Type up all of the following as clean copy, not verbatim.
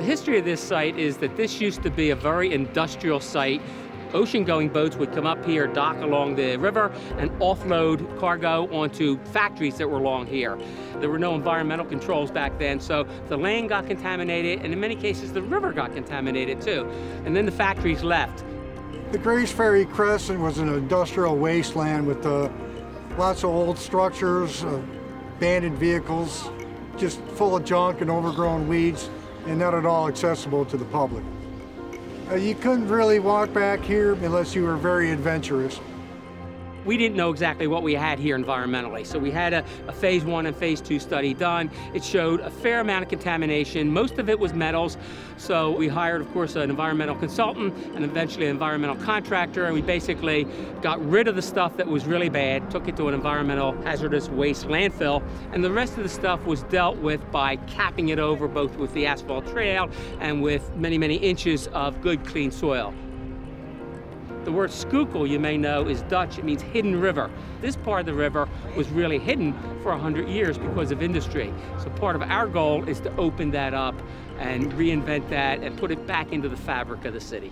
history of this site is that this used to be a very industrial site. Ocean-going boats would come up here, dock along the river, and offload cargo onto factories that were along here. There were no environmental controls back then, so the land got contaminated, and in many cases the river got contaminated too. And then the factories left. The Grays Ferry Crescent was an industrial wasteland with lots of old structures, abandoned vehicles, just full of junk and overgrown weeds, and not at all accessible to the public. You couldn't really walk back here unless you were very adventurous. We didn't know exactly what we had here environmentally, so we had a phase 1 and phase 2 study done. It showed a fair amount of contamination. Most of it was metals, so we hired, of course, an environmental consultant and eventually an environmental contractor, and we basically got rid of the stuff that was really bad, took it to an environmental hazardous waste landfill, and the rest of the stuff was dealt with by capping it over both with the asphalt trail and with many, many inches of good, clean soil. The word Schuylkill, you may know, is Dutch. It means hidden river. This part of the river was really hidden for 100 years because of industry. So part of our goal is to open that up and reinvent that and put it back into the fabric of the city.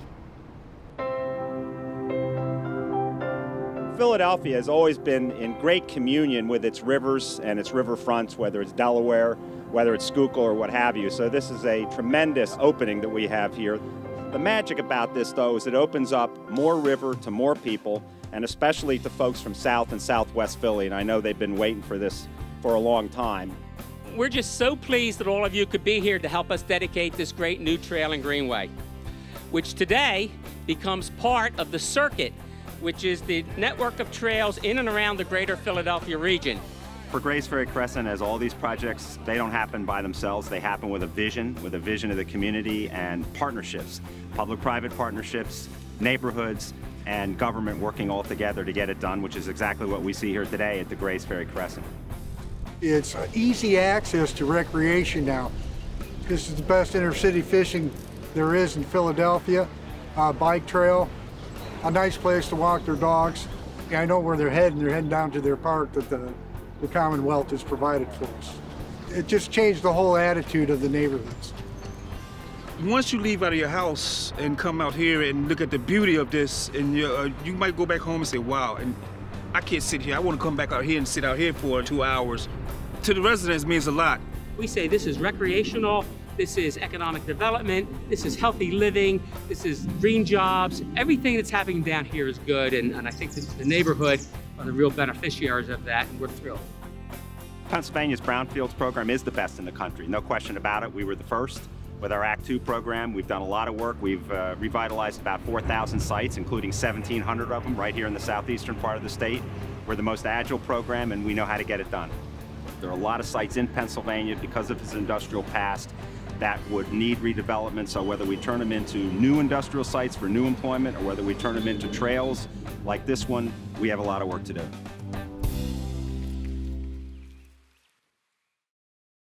Philadelphia has always been in great communion with its rivers and its riverfronts, whether it's Delaware, whether it's Schuylkill or what have you. So this is a tremendous opening that we have here. The magic about this, though, is it opens up more river to more people, and especially to folks from South and Southwest Philly, and I know they've been waiting for this for a long time. We're just so pleased that all of you could be here to help us dedicate this great new trail and greenway, which today becomes part of the circuit, which is the network of trails in and around the greater Philadelphia region. For Grays Ferry Crescent, as all these projects, they don't happen by themselves. They happen with a vision of the community and partnerships, public-private partnerships, neighborhoods, and government working all together to get it done, which is exactly what we see here today at the Grays Ferry Crescent. It's easy access to recreation now. This is the best intercity fishing there is in Philadelphia. Bike trail, a nice place to walk their dogs. Yeah, I know where they're heading. They're heading down to their park that the Commonwealth has provided for us. It just changed the whole attitude of the neighborhoods. Once you leave out of your house and come out here and look at the beauty of this, and you might go back home and say, wow, and I can't sit here. I want to come back out here and sit out here for 2 hours. To the residents, it means a lot. We say this is recreational, this is economic development, this is healthy living, this is green jobs. Everything that's happening down here is good, and I think the neighborhood are the real beneficiaries of that, and we're thrilled. Pennsylvania's Brownfields program is the best in the country, no question about it. We were the first with our Act 2 program. We've done a lot of work. We've revitalized about 4,000 sites, including 1,700 of them right here in the southeastern part of the state. We're the most agile program, and we know how to get it done. There are a lot of sites in Pennsylvania, because of its industrial past, that would need redevelopment. So whether we turn them into new industrial sites for new employment or whether we turn them into trails like this one, we have a lot of work to do.